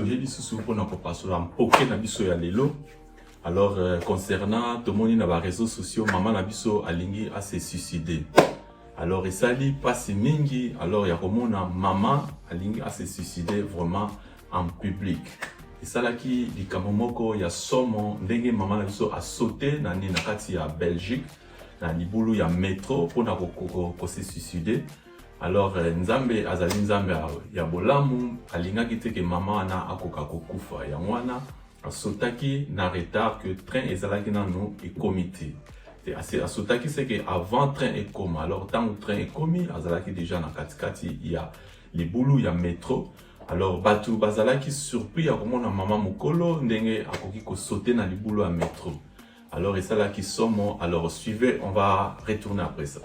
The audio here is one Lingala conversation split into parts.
toyeli susu pona kopasola mpoke na biso ya lelo. Alors concernant tout le monde dans les réseaux sociaux, maman na biso alingi a se suicider. Alors esali passe mingi, alors ya komona maman alingi a se suicider vraiment en public. Et ça là qui di kamomoko ya somo ndenge maman na biso a sauté na ni na kati ya Belgique na libulu ya métro pona ko se suicider. Alors nzambe azali nzambe ya bolamu alinga kiteke maman na akoka kokufa ya mwana asotaki na retard que train ezalaki nanu ekomité. Asotaki c'est que avant train ekoma. Alors tant que train ekomi azalaki déjà na katikati ya libulu ya métro. Alors batu bazalaki surpris ya komona maman mukolo ndenge akoki ko sauter na libulu ya métro. Alors et ça là qui somo. Alors suivez, on va retourner après ça.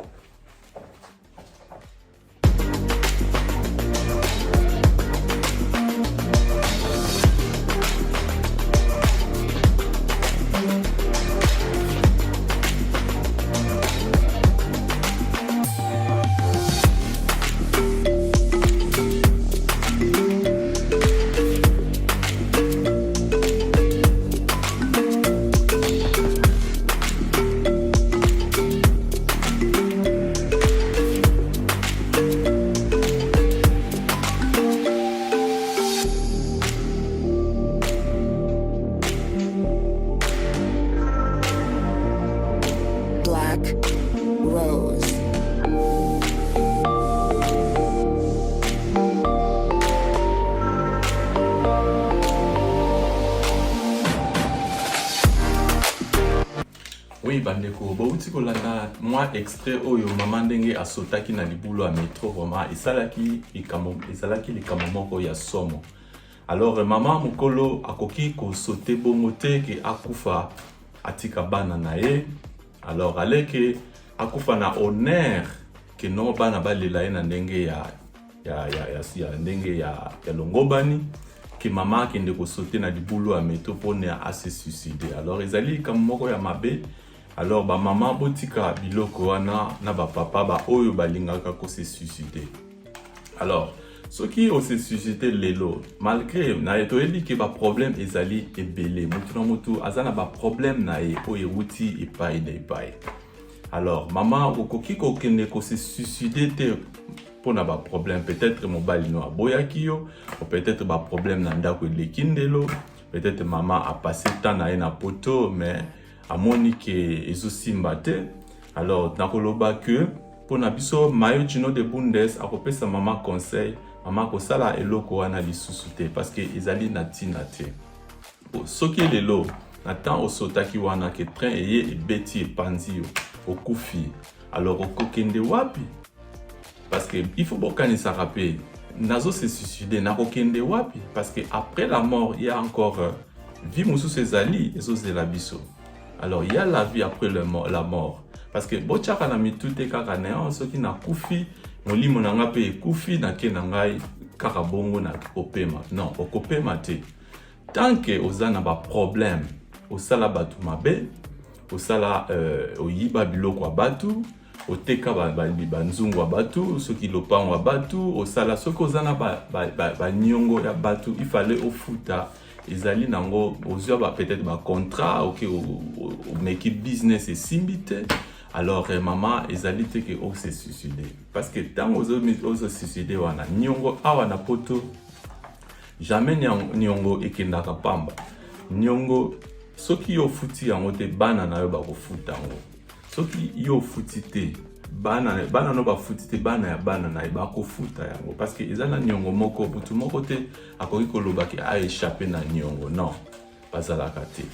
Oui, bandeko, bauti kolanda moi extrait oyo maman ndenge asotaki na libulu ya métro vraiment esalaki likambo moko ya somo. Alors maman mukolo akoki ko sauter bongo te ke akufa atika bana na ye. Alors aleke akufa na honneur ke no bana balela ye na ndenge ya ndenge ya longobani ke maman kende ko sauter na libulu ya métro pone a se suicider. Alors ezali likambo moko ya mabe. Alors ba maman botika biloko wana na ba papa ba oyo balingaka ko se suicider. Alors ce qui o se suicider lelo malgré na eto eli ke ba problème ezali ebele mutu na mutu azana ba problème na e o eruti epai na epai. Alors maman okoki ko kende ko se suicider te pona ba problème peut-être mobali no aboyaki yo ou peut-être ba problème na ndako elekindelo, peut-être maman a passé temps na na poto mais amoni ke ezosimba te. Alors nakoloba que pour na biso mayo chino de bundes akopesa maman conseil maman ko sala eloko wana lisusu te parce que ezali na tina te. Soki lelo na temps osotaki wana ke train eye ebeti epanzi yo okufi. Alors okokende wapi? Parce que il faut bokani sa rappeler nazo se suicider na okende wapi? Parce que après la mort il y a encore vie mususu ezali ezozela biso. Alors il y a la vie après la mort. Parce que bochaka na mitute kaka néant soki na kufi molimo na nga pe kufi na ke na ngai kaka bongo na opema. Non, okopema te. Tant que ozana ba problème, osala batu mabe, osala oyiba biloko batu, oteka ba nzungu batu, soki lopango batu, osala soki ozana ba nyongo ya batu, il fallait ofuta. Ezali nango ozwa peut-être ba contrat OK au make business et simbite. Alors maman ezali te ke o se suicider parce que tant ozo suicider wana nyongo awa na poto jamais nyongo ekendaka pamba. Nyongo soki yo futi yango te bana na yo ba ko futa yango. Soki yo futi te bana no ba futi te bana ya bana na ba ko futa yango parce que ezana nyongo moko butu moko te akoki koloba ki a échappé na nyongo. Non, pas à la kate.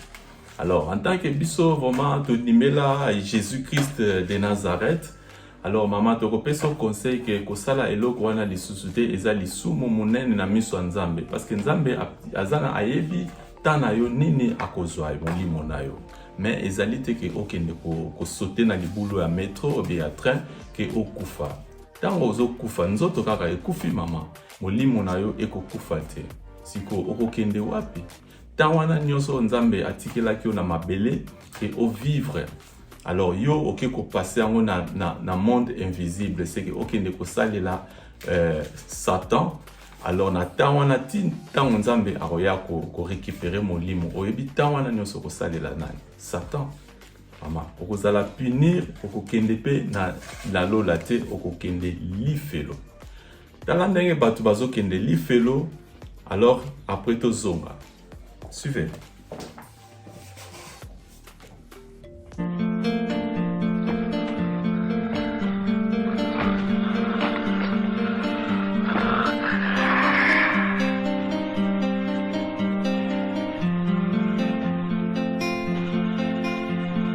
Alors en tant que biso vraiment to nimela Jésus-Christ de Nazareth. Alors maman to kopesa conseil que kosala eloko wana lisusu te eza lisumu munene na miso nzambe parce que nzambe azana ayebi tana yo nini akozwa molimo na yo. Mais ezali te ke okende ko sauter na libulu ya métro ou bien ya train ke okufa. Tango ozokufa nzoto kaka ekufi mama. Molimo na yo ekokufa te. Siko okokende wapi? Tawana nyonso nzambe atikelaki yo na mabele ke o vivre. Alors yo ok ko passer yango na monde invisible, c'est que okende ko salela Satan Alors na tawana ti tango nzambe akoya ko récupérer molimo oyebi tawana nyonso ko salela nani Satan. Mama okozala punir okokende pe na la lola te okokende lifelo. Tala ndenge bato bazokende lifelo alors après tozonga. Suivez.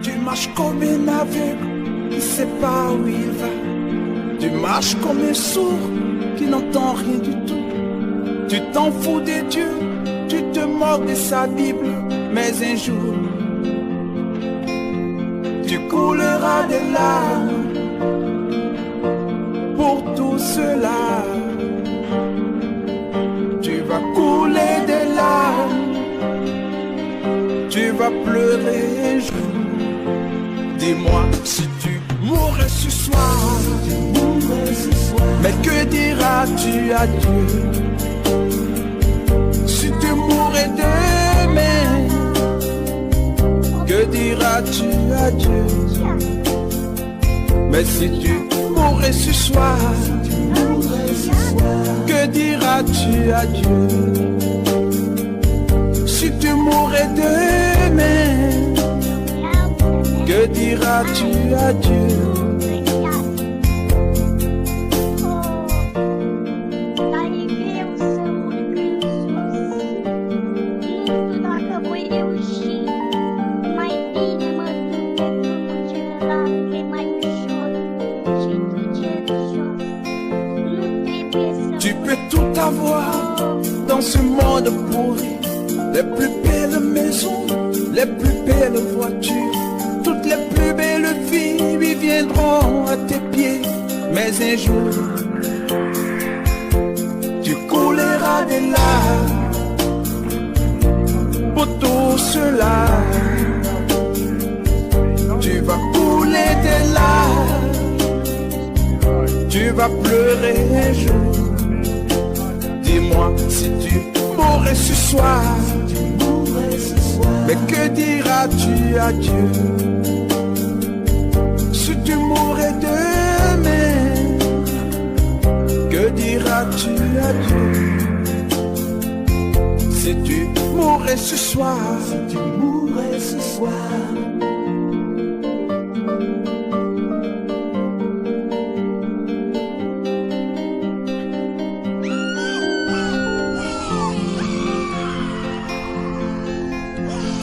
Tu marches comme un aveugle qui sait pas où il va. Tu marches comme un sourd qui n'entend rien du tout. Tu t'en fous de Dieu, tu te moques de sa Bible. Mais un jour, tu couleras des larmes pour tout cela. Tu vas couler des larmes, tu vas pleurer un jour. Dis-moi si tu mourrais ce soir, mais que diras-tu à Dieu? Si tu mourrais demain, que diras-tu à Dieu? Mais si tu mourrais ce soir, que diras-tu à Dieu? Si tu mourrais demain, que diras-tu à Dieu? Tu peux tout avoir dans ce monde pourri, les plus belles maisons, les plus belles voitures, toutes les plus belles filles viendront à tes pieds. Mais un jour, tu couleras des larmes pour tout cela. Tu vas couler des larmes, tu vas pleurer un jour. Dis-moi si tu mourrais ce soir, mais que diras-tu à Dieu? Si tu mourrais demain, que diras-tu à Dieu? Si tu mourrais ce soir, si tu mourrais ce soir.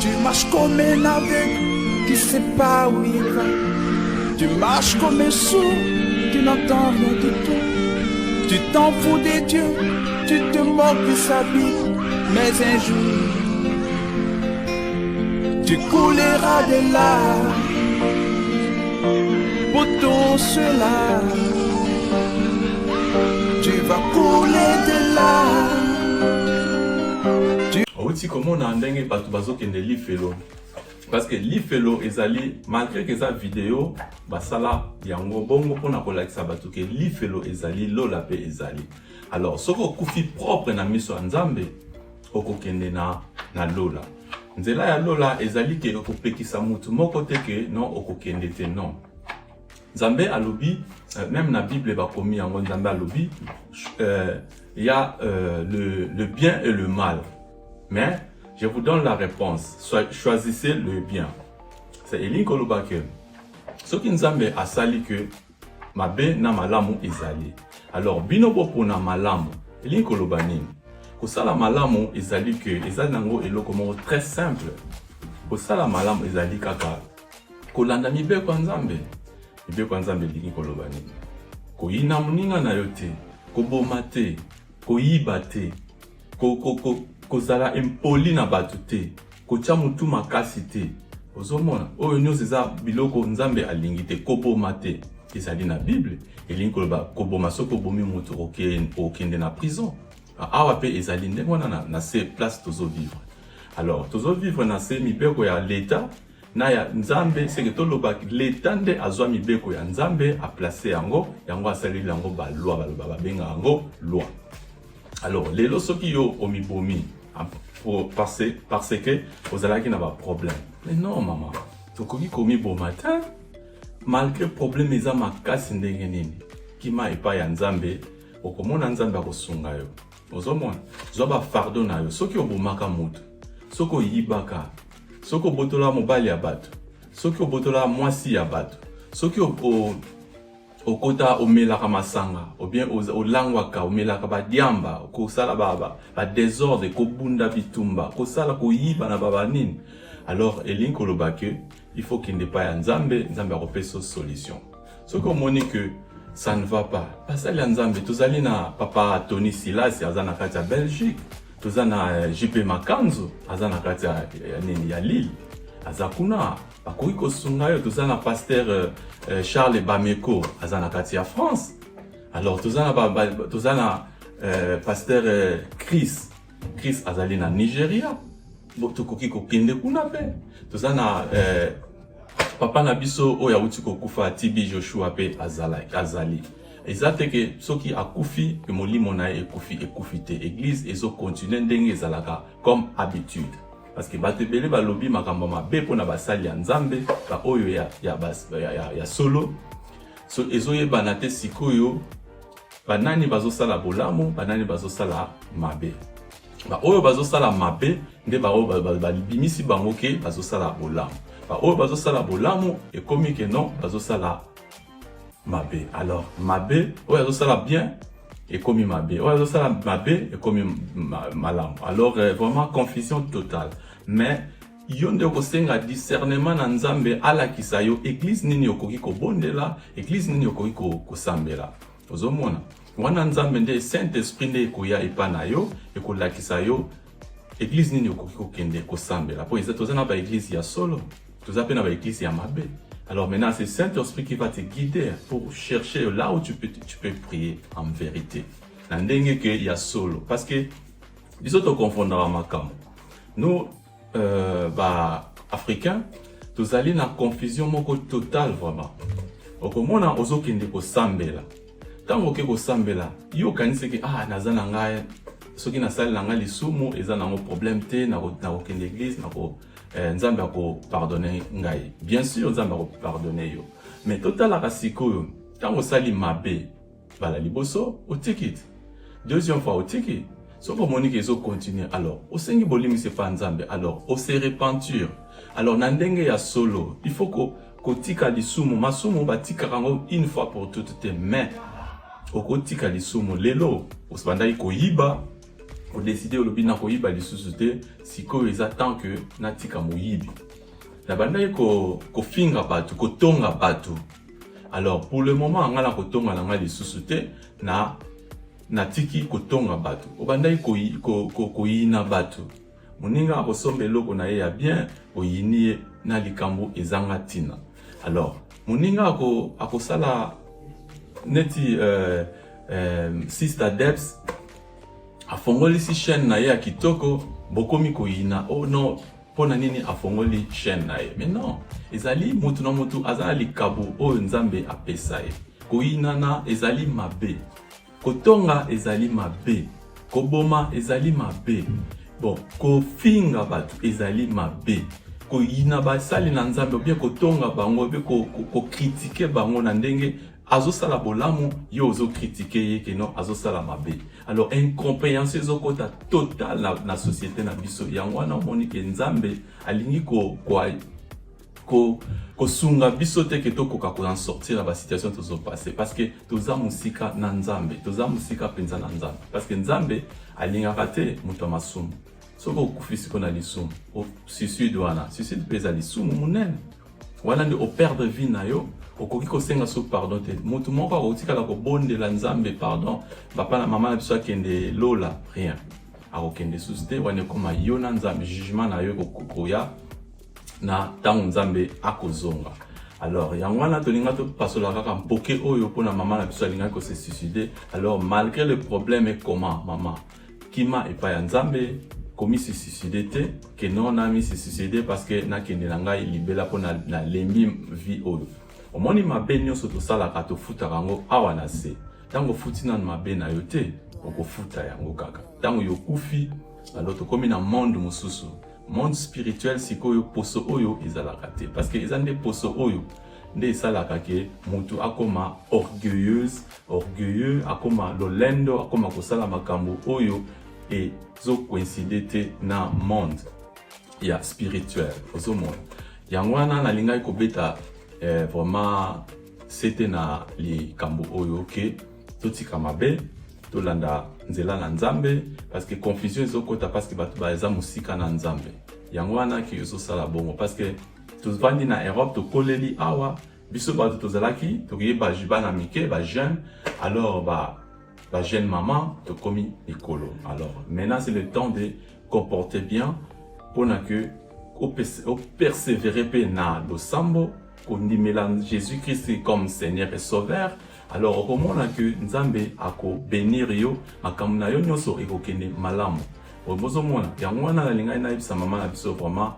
Tu marches comme un aveugle qui sait pas où il va. Tu marches comme un sourd qui n'entend rien du tout. Tu t'en fous des dieux, tu te moques de sa Bible. Mais un jour, tu couleras des larmes pour tout cela. Tu vas couler des larmes. Outi comment na ndenge bato bazokende lifelo parce que lifelo ezali malgré que sa vidéo basala yango bongo pona kolakisa bato ke lifelo ezali lola pe ezali. Alors soko kufi propre na miso nzambe okokende na lola. Nzela ya lola ezali ke okopekisa mutu moko te ke non okokende te non. Nzambe alobi même na Bible bakomi yango nzambe alobi il y a le bien et le mal. Mais je vous donne la réponse. Choisissez le bien. C'est Eli Kolobake. Ce qui nous a asali que mabe na malamu ezali. Alors binobo pona malamu. Eli Kolobani. Kosala malamu ezali que ezali nango eloko moko très simple. Kosala malamu ezali kaka kolanda mibeko ya Nzambe. Mibeko ya Nzambe Eli Kolobani. Koyina muninga na yo te, koboma te, koyiba te, kozala impoli na bato te, kotia mutu makasi te. Ozomona oyo nyonso eza biloko Nzambe alingi te, koboma te. Ezali na Bible, elingi koloba koboma soko bomi mutu okende na prison. Awa pe ezali ndenge wana na se place tozo vivre. Alors tozo vivre na se mibeko ya l'État na ya Nzambe, c'est que toloba l'État nde azwa mibeko ya Nzambe a placer yango asali yango ba loi ba benga yango loi. Alors lelo soki yo omibomi parce que ozalaki na ba problème. Mais non maman, tokoki komiboma te malgré problème eza makasi ndenge nini. Kima epai ya Nzambe okomona Nzambe akosunga yo. Ozomona zwa ba fardeau na yo soki obomaka mutu, soki oyibaka, soki obotola mobali ya bato, soki obotola mwasi ya bato, soki okota omelaka masanga ou bien olangwaka omelaka badiamba kosala ba désordre kobunda bitumba kosala koyiba na baba nini. Alors elingi koloba ke il faut qu'il ne pas ya Nzambe akopesa solution. Soki omoni que ça ne va pas, basali ya Nzambe tozali na papa Tony Silas aza na kati ya Belgique, toza na JP Makanzo aza na kati ya Lille, aza kuna bakoki kosunga yo. Toza na pasteur Charles Bameko aza na kati ya France. Alors toza na pasteur Chris azali na Nigeria, tokoki kokende kuna pe. Toza na papa na biso oyo awuti kokufa TB Joshua pe azali. Eza te ke soki akufi ke molimo na ye ekufi te. Église ezo continue ndenge ezalaka comme habitude. Parce que bato ebele balobi makambo mabe mpona basali ya Nzambe ba oyo ya solo. So ezoyebana te sikoyo banani bazosala bolamu, banani bazosala mabe. Ba oyo bazosala mabe nde ba oyo balibimisi bango ke bazosala bolamu. Ba oyo bazosala bolamu ekomi ke non bazosala mabe. Alors mabe oyo azosala bien ekomi mabe, oyo azosala mabe ekomi malamu. Alors vraiment confusion totale. Mais yo nde kosenga discernement na Nzambe alakisa yo église nini okoki kobondela, église nini okoki kosambela. Ozomona wana Nzambe nde Saint-Esprit nde ekoya epa na yo ekolakisa yo église nini okoki kokende kosambela. Po toza na ba église ya solo, toza pe na ba église ya mabe. Alors maintenant c'est Saint-Esprit qui va te guider pour chercher là où tu peux prier en vérité. Na ndenge ke ya solo parce que biso to confondra makambo. Nous africains tozali na confusion moko totale vraiment. Okomona ozokende kosambela. Tango ke kosambela, yo kanise ke naza na ngai soki na sali na ngai lisumu eza nango problème te na kokende église na ko Nzambe ako pardonner ngai. Bien sûr Nzambe ako pardonner yo. Mais totalaka sikoyo tango sali mabe bala liboso otikit. Deuxième fois otikit. So pour Monique ezo continuer alors au sengi bolimi se pa Nzambe alors au se repentir. Alors na ndenge ya solo il faut ko tika lisumu masumu batika rango une fois pour toutes tes mains. Okotika lisumu lelo osbandai koyiba o décider olobi na koyiba lisusu te sikoyo eza tant que natika moyibi. Na bandai ko finga batu ko tonga batu. Alors pour le moment ngala ko tonga na ngali lisusu te na tiki kotonga batu. Obandai koyina batu. Moninga akosombe loko na ye ya bien, oyini na likambo ezanga tina. Alors, moninga akosala neti Sister Debs afongoli si chaîne na ye ya kitoko, bokomi koyina. Oh non, pona nini afongoli chaîne na ye. Mais non, ezali mutu na mutu azala likabu oyo Nzambe apesa ye. Koyina na ezali mabe. Kotonga ezali mabe, koboma ezali mabe, bon, kofinga batu ezali mabe, koyina basali na Nzambe, bien kotonga bango, bien ko critiquer bango na ndenge, azosala bolamu, yo ozo critiquer ye ke non, azosala mabe. Alors, incompréhension ezokota total na société na biso, yango wana omoni ke Nzambe alingi kosunga biso te ke tokoka ko en sortir ba situation tozo passer parce que toza musika na Nzambe, toza musika penza na Nzambe parce que Nzambe alingaka te muto masumu. Soko okufisi ko na lisumu, o suicide wana, suicide peza lisumu munene. Wana ndi o perdre vie na yo, okoki ko senga so pardon te. Mutu moko akotika ko bondela Nzambe pardon, papa na mama na biso akende lola rien. Akokende susite wana koma yo na Nzambe jugement na yo kokoya na tango Nzambe akozonga. Alors yango wana tolinga to pasola kaka mpoke oyo pona mama na biso alinga ko se suicider. Alors malgré le problème et comment maman kima epa ya Nzambe komi se suicider te ke non na mi se suicider parce que na kende na ngai libela pona na lembi vie oyo. Omoni mabe nyonso to sala ka to futa rango awa na se. Tango futi na mabe na yo te, okofuta yango kaka. Tango yo kufi, alors tokomi na monde mosusu. Monde spirituel sikoyo poso oyo ezalaka te. Parce que ezande poso oyo nde esalaka ke mutu akoma orgueilleux, akoma lolendo, akoma kosala makambo oyo ezo coïncide te na monde ya spirituel. Ozomona. Yango wana nalingai kobeta vraiment c'était na likambo oyo ke totika mabe tolanda nzela na nzambe parce que confusion ezokota parce que batu baza musika na nzambe yango wana ki ezosala bongo parce que tozvandi na Europe tokoleli awa biso batu tozalaki tokoyeba bana mike ba jeune alors ba jeune maman tokomi likolo. Alors maintenant c'est le temps de comporter bien pour que au persévérer pe na losambo kondimela Jésus-Christ comme Seigneur et Sauveur. Alors comment on que Nzambe ako bénir yo makambo na yo nyonso ekokende malamu. Bozomona yango wana nalinga na ibisa mama na biso vraiment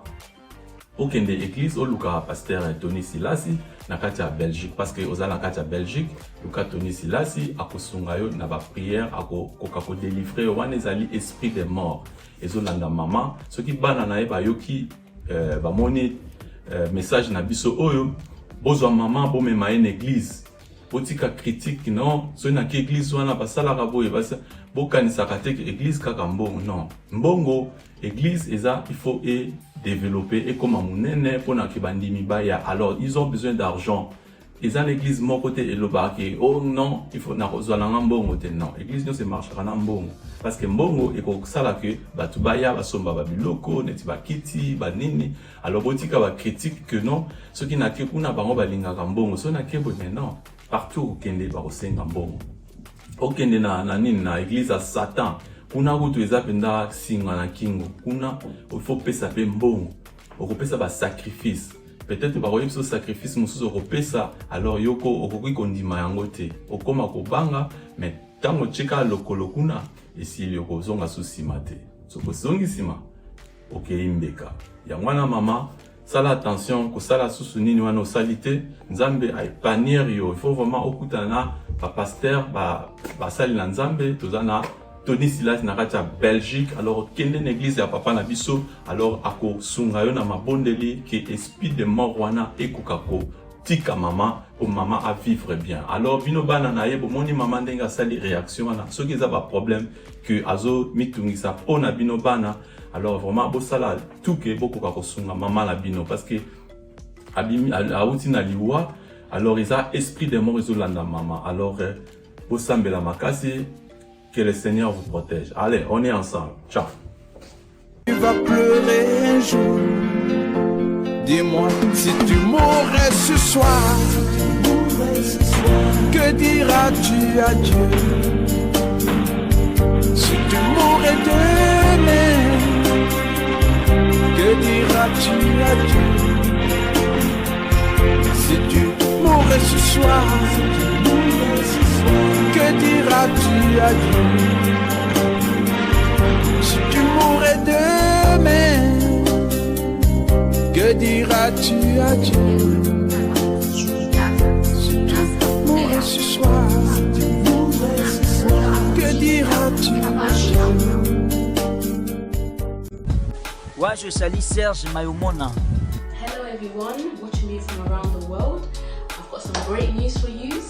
okende église oluka pasteur Tony Silasi na kati ya Belgique parce que oza na kati ya Belgique luka Tony Silasi akosunga yo na ba prière akokoka ko délivrer wana ezali esprit des morts ezolanda mama soki bana na ye bayoki bamoni message na biso oyo bozwa mama bomema une église botika critique non so na ki église wana basalaka boye basa bokanisaka te église kaka mbongo non mbongo église eza il faut développer et comme munene pona ki bandimi baya. Alors ils ont besoin d'argent. Ils ont l'église mon côté et le barquet. Oh non, il faut na kozala mbongo te non. Église non c'est marche kana mbongo parce que mbongo eko sala que batu baya basomba ba biloko neti ba kiti ba nini. Alors botika ba critique que non ce qui na ke kuna bango balinga mbongo so na ke bo maintenant partout au kende ba osenga mbongo. Okende na nini na église à Satan. Kuna kutu eza penda singa na kingo. Kuna il faut pesa pe mbongo. Okopesa ba sacrifice. Peut-être ba koyebisa sacrifice mususu okopesa alors yoko okoki kondima yango te. Okoma kobanga mais tango cheka lokolo kuna esili yoko zonga susima te. Soko zongi sima. Okeyimbeka. Ya mwana mama sala attention ko sala susu nini wana osalite nzambe ay panier yo. Il faut vraiment okutana ba pasteur ba sali na nzambe tozana Tony Silas na kati ya Belgique. Alors kende na église ya papa na biso alors ako sunga yo na mabondeli ke esprit de mort wana ekoka ko tika mama pour maman à vivre bien. Alors bino bana na ye bomoni mama ndenga sali réaction wana soki eza ba problème que azo mitungisa pona bino bana alors vraiment bo sala tout ke bokoka ko sunga mama na bino parce que abimi auti na liwa alors isa esprit de mort ezolanda mama. Alors bo sambela makasi. Que le Seigneur vous protège. Allez, on est ensemble. Ciao. Tu vas pleurer un jour. Dis-moi si tu mourrais ce soir. Que diras-tu à Dieu? Si tu mourrais demain. Que diras-tu à Dieu? Si tu mourrais ce soir. Que diras-tu à Dieu? Si tu mourrais demain, que diras-tu à Dieu? Si tu mourrais ce soir, que diras-tu à Dieu? Ouais, je salue Serge Mayomona. Hello everyone, watching me from around the world. I've got some great news for you.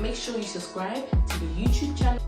Make sure you subscribe to the YouTube channel.